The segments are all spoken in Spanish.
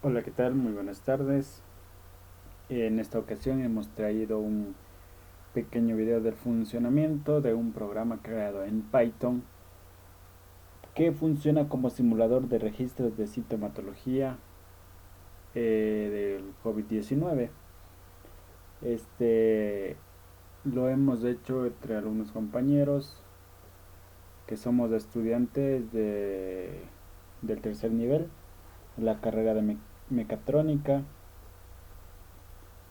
Hola, ¿qué tal? Muy buenas tardes. En esta ocasión hemos traído un pequeño video del funcionamiento de un programa creado en Python que funciona como simulador de registros de sintomatología del COVID-19. Este lo hemos hecho entre algunos compañeros que somos estudiantes del tercer nivel, la carrera de mecatrónica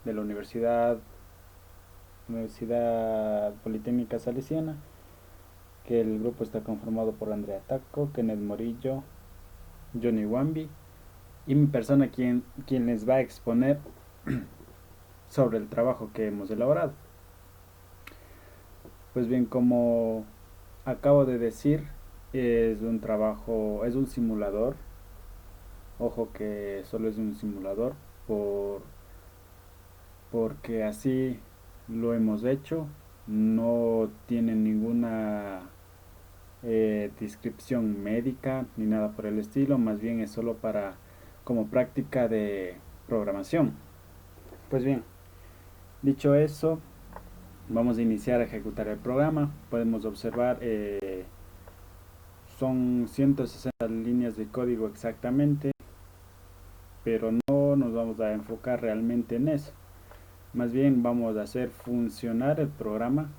de la Universidad Politécnica Salesiana, que el grupo está conformado por Andrea Taco, Kenneth Morillo, Johnny Wambi y mi persona quien les va a exponer sobre el trabajo que hemos elaborado. Pues bien, como acabo de decir, es un trabajo, es un simulador. Ojo que solo es un simulador por, porque así lo hemos hecho. No tiene ninguna descripción médica ni nada por el estilo, más bien es solo para como práctica de programación. Pues bien, dicho eso, vamos a iniciar a ejecutar el programa. Podemos observar, son 160 líneas de código exactamente, pero no nos vamos a enfocar realmente en eso. Más bien vamos a hacer funcionar el programa.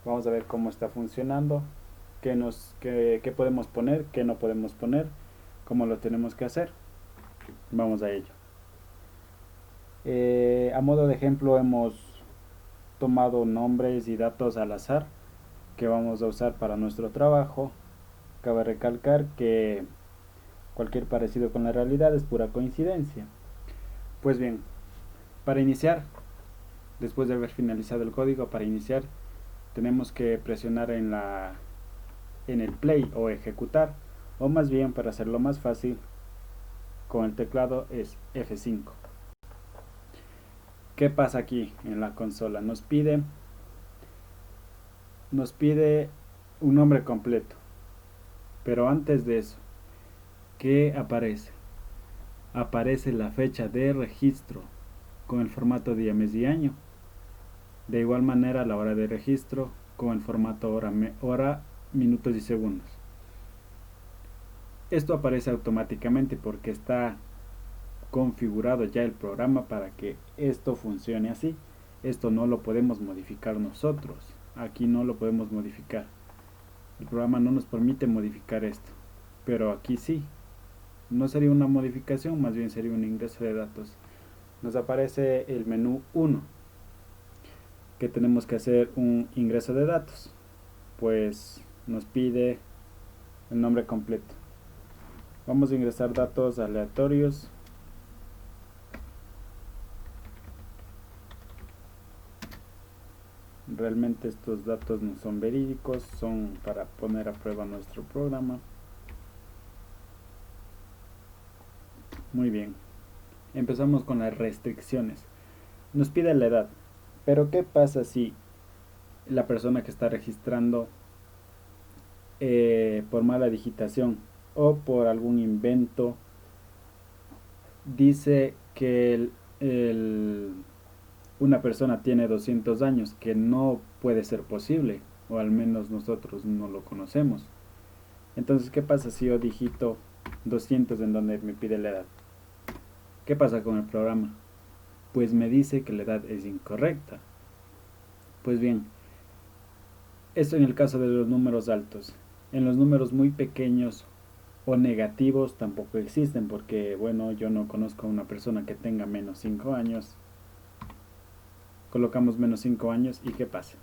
Vamos a ver cómo está funcionando, qué podemos poner, qué no podemos poner, cómo lo tenemos que hacer. Vamos a ello. A modo de ejemplo hemos tomado nombres y datos al azar que vamos a usar para nuestro trabajo. Cabe recalcar que cualquier parecido con la realidad es pura coincidencia. Pues bien, para iniciar, después de haber finalizado el código, para iniciar tenemos que presionar en el play o ejecutar, o más bien para hacerlo más fácil con el teclado es F5. ¿Qué pasa aquí en la consola? Nos pide un nombre completo, pero antes de eso, ¿qué aparece? Aparece la fecha de registro con el formato día, mes y año. De igual manera la hora de registro con el formato hora, minutos y segundos. Esto aparece automáticamente porque está configurado ya el programa para que esto funcione así. Esto no lo podemos modificar nosotros. Aquí no lo podemos modificar. El programa no nos permite modificar esto. Pero aquí sí. No sería una modificación, más bien sería un ingreso de datos. Nos aparece el menú 1, que tenemos que hacer un ingreso de datos. Pues nos pide el nombre completo. Vamos a ingresar datos aleatorios. Realmente estos datos no son verídicos, son para poner a prueba nuestro programa. Muy bien, empezamos con las restricciones. Nos pide la edad, pero ¿qué pasa si la persona que está registrando por mala digitación o por algún invento dice que una persona tiene 200 años, que no puede ser posible, o al menos nosotros no lo conocemos? Entonces, ¿qué pasa si yo digito 200 en donde me pide la edad? ¿Qué pasa con el programa? Pues me dice que la edad es incorrecta. Pues bien, esto en el caso de los números altos. En los números muy pequeños o negativos tampoco existen porque, bueno, yo no conozco a una persona que tenga menos 5 años. Colocamos menos 5 años y ¿qué pasa?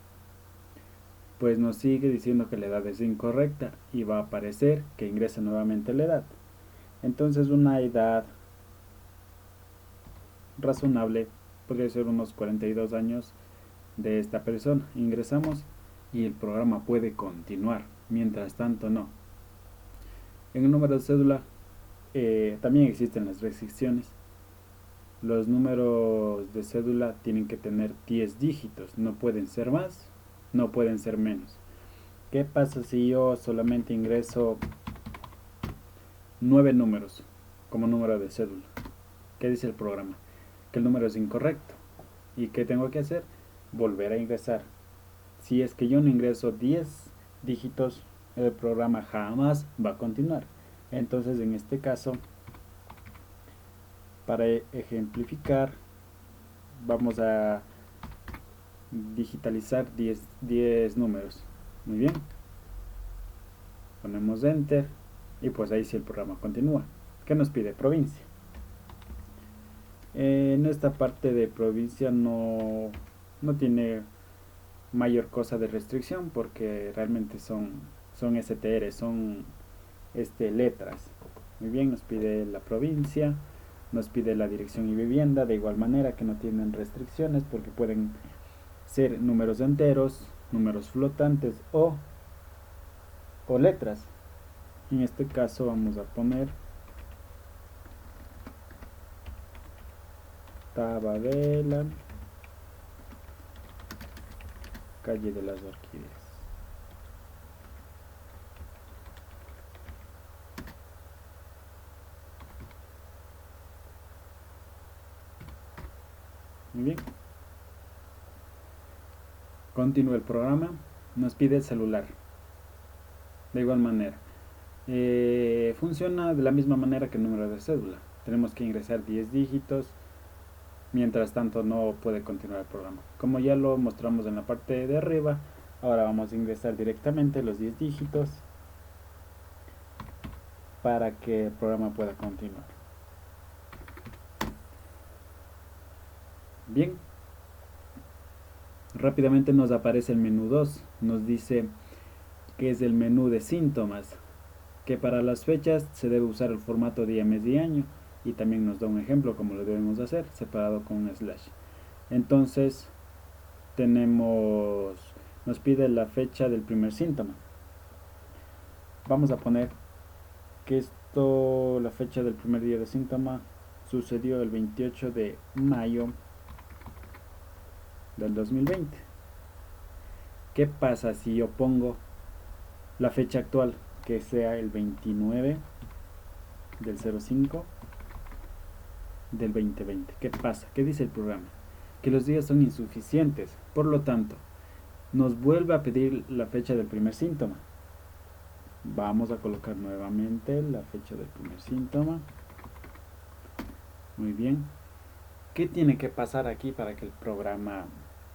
Pues nos sigue diciendo que la edad es incorrecta y va a aparecer que ingresa nuevamente la edad. Entonces una edad razonable podría ser unos 42 años de esta persona. Ingresamos y el programa puede continuar. Mientras tanto no. En el número de cédula también existen las restricciones. Los números de cédula tienen que tener 10 dígitos. No pueden ser más, no pueden ser menos. ¿Qué pasa si yo solamente ingreso 9 números? como número de cédula. ¿Qué dice el programa? Que el número es incorrecto. ¿Y qué tengo que hacer? Volver a ingresar. Si es que yo no ingreso 10 dígitos, el programa jamás va a continuar. Entonces, en este caso, para ejemplificar, vamos a digitalizar 10 números. Muy bien. Ponemos Enter y pues ahí sí el programa continúa. ¿Qué nos pide? Provincia. En esta parte de provincia no tiene mayor cosa de restricción porque realmente son STR, son letras. Muy bien, nos pide la provincia, nos pide la dirección y vivienda, de igual manera que no tienen restricciones porque pueden ser números enteros, números flotantes o letras. En este caso vamos a poner Tabadela, calle de las Orquídeas. Muy bien. Continúa el programa. Nos pide el celular. De igual manera. Funciona de la misma manera que el número de cédula. Tenemos que ingresar 10 dígitos. Mientras tanto no puede continuar el programa. Como ya lo mostramos en la parte de arriba, ahora vamos a ingresar directamente los 10 dígitos para que el programa pueda continuar. Bien. Rápidamente nos aparece el menú 2. Nos dice que es el menú de síntomas, que para las fechas se debe usar el formato día, mes y año, y también nos da un ejemplo como lo debemos hacer, separado con un slash. Entonces nos pide la fecha del primer síntoma. Vamos a poner que la fecha del primer día de síntoma sucedió el 28 de mayo del 2020. ¿Qué pasa si yo pongo la fecha actual, que sea el 29 del 05 del 2020? ¿Qué pasa? ¿Qué dice el programa? Que los días son insuficientes, por lo tanto, nos vuelve a pedir la fecha del primer síntoma. Vamos a colocar nuevamente la fecha del primer síntoma. Muy bien. ¿Qué tiene que pasar aquí para que el programa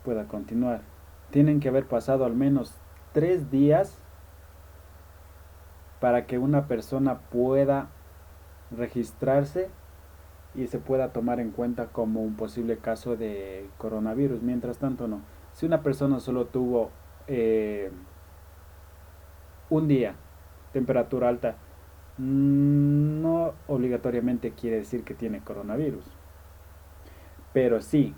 pueda continuar? Tienen que haber pasado al menos 3 días para que una persona pueda registrarse y se pueda tomar en cuenta como un posible caso de coronavirus. Mientras tanto, no. Si una persona solo tuvo un día temperatura alta, no obligatoriamente quiere decir que tiene coronavirus. Pero si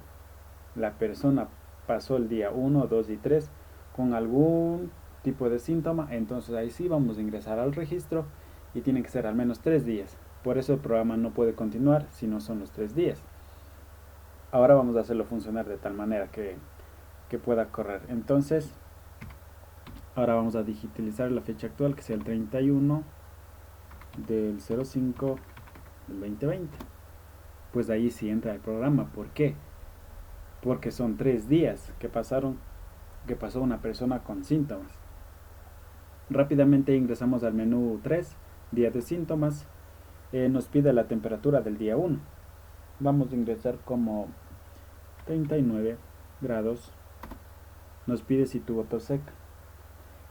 la persona pasó el día 1, 2 y 3 con algún tipo de síntoma, entonces ahí sí vamos a ingresar al registro y tiene que ser al menos 3 días. Por eso el programa no puede continuar si no son los 3 días. Ahora vamos a hacerlo funcionar de tal manera que pueda correr. Entonces, ahora vamos a digitalizar la fecha actual, que sea el 31 del 05 del 2020. Pues ahí sí entra el programa. ¿Por qué? Porque son 3 días que pasó una persona con síntomas. Rápidamente ingresamos al menú 3, día de síntomas. Nos pide la temperatura del día 1. Vamos a ingresar como 39 grados. Nos pide si tuvo tos seca.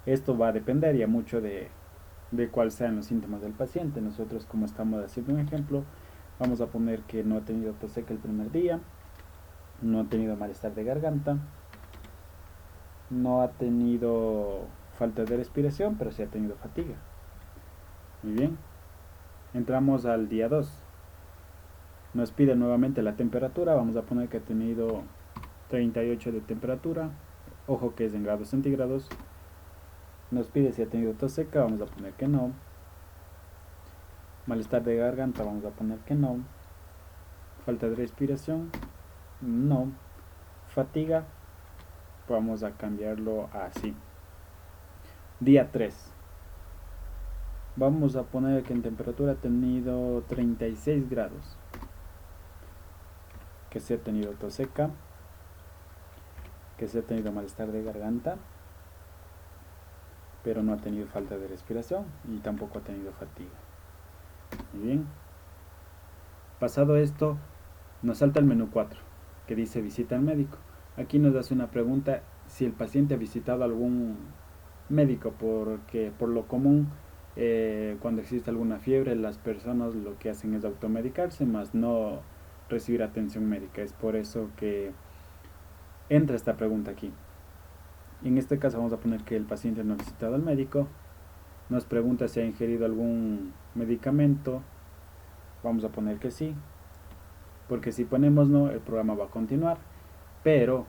Esto va a depender ya mucho de cuáles sean los síntomas del paciente. Nosotros, como estamos haciendo un ejemplo, vamos a poner que no ha tenido tos seca el primer día, no ha tenido malestar de garganta, no ha tenido falta de respiración, pero sí ha tenido fatiga. Muy bien. Entramos al día 2. Nos pide nuevamente la temperatura. Vamos a poner que ha tenido 38 de temperatura. Ojo que es en grados centígrados. Nos pide si ha tenido tos seca. Vamos a poner que no. Malestar de garganta. Vamos a poner que no. Falta de respiración. No. Fatiga. Vamos a cambiarlo así. Día 3. Vamos a poner que en temperatura ha tenido 36 grados, que se ha tenido tos seca, que se ha tenido malestar de garganta, pero no ha tenido falta de respiración y tampoco ha tenido fatiga. Muy bien. Pasado esto, nos salta el menú 4, que dice visita al médico. Aquí nos hace una pregunta si el paciente ha visitado algún médico, porque por lo común cuando existe alguna fiebre las personas lo que hacen es automedicarse más no recibir atención médica. Es por eso que entra esta pregunta aquí. En este caso vamos a poner que el paciente no ha visitado al médico. Nos pregunta si ha ingerido algún medicamento. Vamos a poner que sí, porque si ponemos no, el programa va a continuar. Pero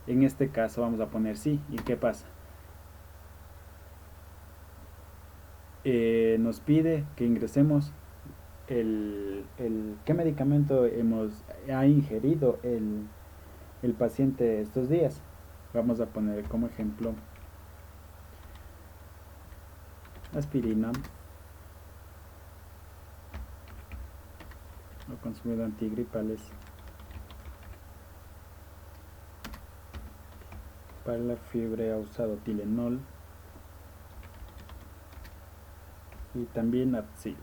en este caso vamos a poner sí. ¿Y qué pasa? Nos pide que ingresemos qué medicamento ha ingerido el paciente estos días. Vamos a poner como ejemplo aspirina o consumido antigripales para la fiebre. Ha usado Tylenol y también Adsil.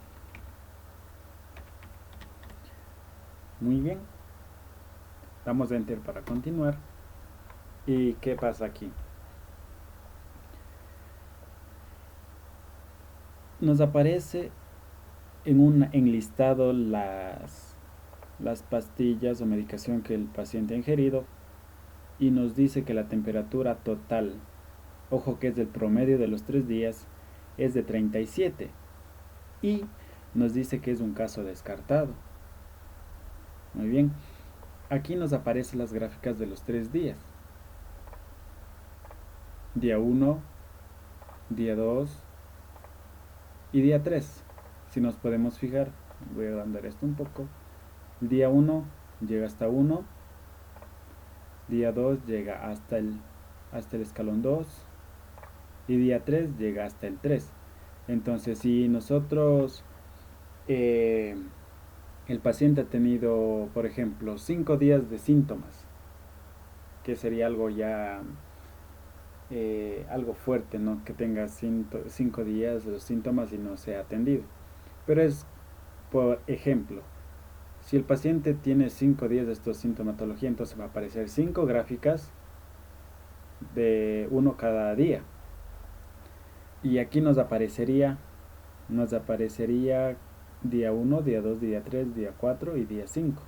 Muy bien, damos enter para continuar. ¿Y qué pasa aquí? Nos aparece en un enlistado las pastillas o medicación que el paciente ha ingerido y nos dice que la temperatura total, ojo que es del promedio de los 3 días, es de 37 y nos dice que es un caso descartado. Muy bien, aquí nos aparecen las gráficas de los 3 días. Día 1, día 2 y día 3. Si nos podemos fijar, voy a agrandar esto un poco. Día 1 llega hasta 1, día 2 llega hasta el escalón 2 y día 3 llega hasta el 3. Entonces si nosotros el paciente ha tenido, por ejemplo, 5 días de síntomas, que sería algo ya algo fuerte, ¿no? Que tenga 5 días de los síntomas y no sea atendido. Pero es, por ejemplo, si el paciente tiene 5 días de esta sintomatología, entonces va a aparecer 5 gráficas de uno cada día. Y aquí nos aparecería día 1, día 2, día 3, día 4 y día 5.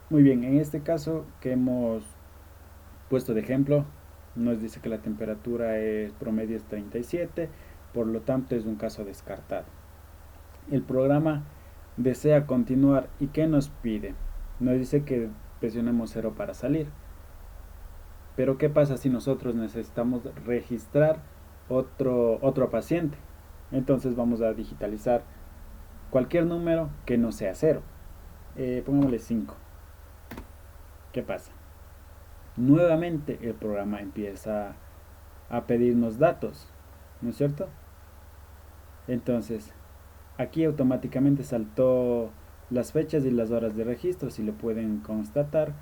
Muy bien, en este caso que hemos puesto de ejemplo, nos dice que la temperatura promedio es 37, por lo tanto es un caso descartado. El programa desea continuar y ¿qué nos pide? Nos dice que presionemos 0 para salir. Pero ¿qué pasa si nosotros necesitamos registrar otro paciente? Entonces vamos a digitalizar cualquier número que no sea 0. Pongámosle 5. ¿Qué pasa? Nuevamente el programa empieza a pedirnos datos, ¿no es cierto? Entonces, aquí automáticamente saltó las fechas y las horas de registro, si lo pueden constatar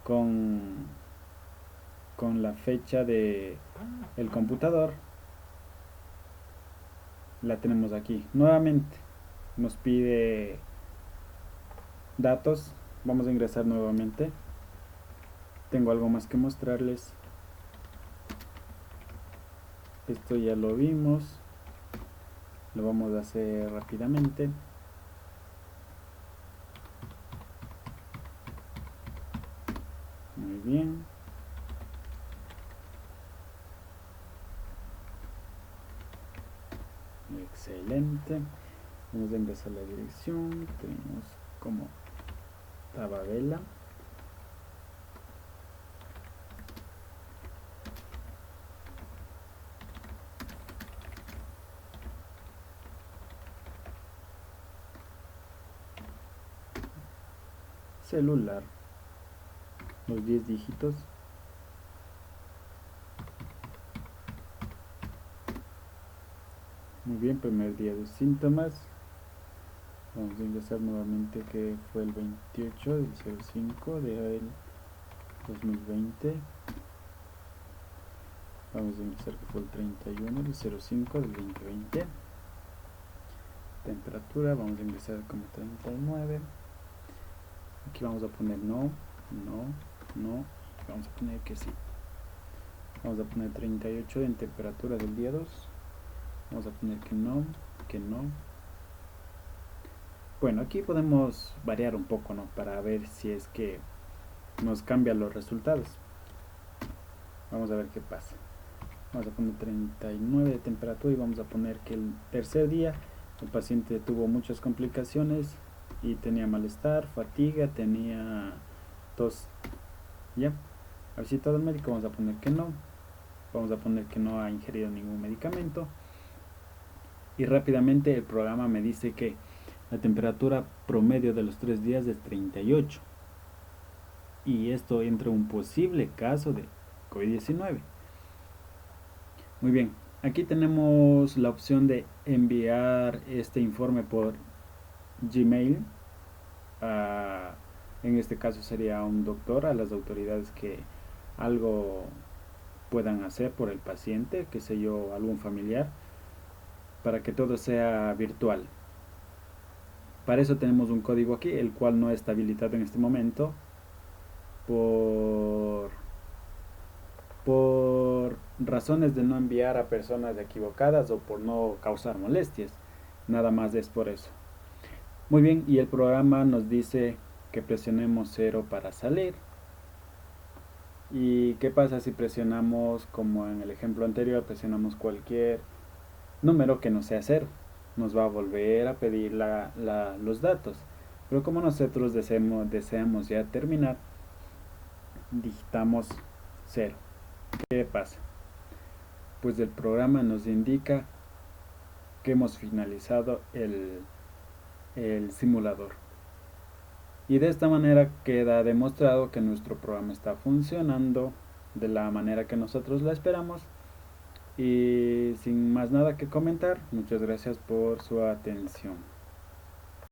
con la fecha de el computador. La tenemos aquí. Nuevamente nos pide datos. Vamos a ingresar nuevamente. Tengo algo más que mostrarles. Esto ya lo vimos. Lo vamos a hacer rápidamente. Muy bien. Excelente. Vamos a ingresar la dirección. Tenemos como Tababela. Celular. Los 10 dígitos. Muy bien, primer día de síntomas. Vamos a ingresar nuevamente que fue el 28 del 05 del 2020. Vamos a ingresar que fue el 31 del 05 del 2020. Temperatura, vamos a ingresar como 39. Aquí vamos a poner no, vamos a poner que sí. Vamos a poner 38 en temperatura del día 2. Vamos a poner que no. Bueno, aquí podemos variar un poco, ¿no? Para ver si es que nos cambian los resultados. Vamos a ver qué pasa. Vamos a poner 39 de temperatura y vamos a poner que el tercer día el paciente tuvo muchas complicaciones y tenía malestar, fatiga, tenía tos. ¿Ya? Al citado al médico vamos a poner que no. Vamos a poner que no ha ingerido ningún medicamento. Y rápidamente el programa me dice que la temperatura promedio de los 3 días es 38. Y esto entre un posible caso de COVID-19. Muy bien, aquí tenemos la opción de enviar este informe por Gmail. En este caso sería a un doctor, a las autoridades que algo puedan hacer por el paciente, que sé yo, algún familiar, para que todo sea virtual. Para eso tenemos un código aquí, el cual no está habilitado en este momento por razones de no enviar a personas equivocadas o por no causar molestias. Nada más es por eso. Muy bien, y el programa nos dice que presionemos 0 para salir. ¿Y qué pasa si presionamos, como en el ejemplo anterior, presionamos cualquier número que no sea 0? Nos va a volver a pedir los datos. Pero como nosotros deseamos ya terminar, digitamos 0. ¿Qué pasa? Pues el programa nos indica que hemos finalizado el simulador. Y de esta manera queda demostrado que nuestro programa está funcionando de la manera que nosotros la esperamos. Y sin más nada que comentar, muchas gracias por su atención.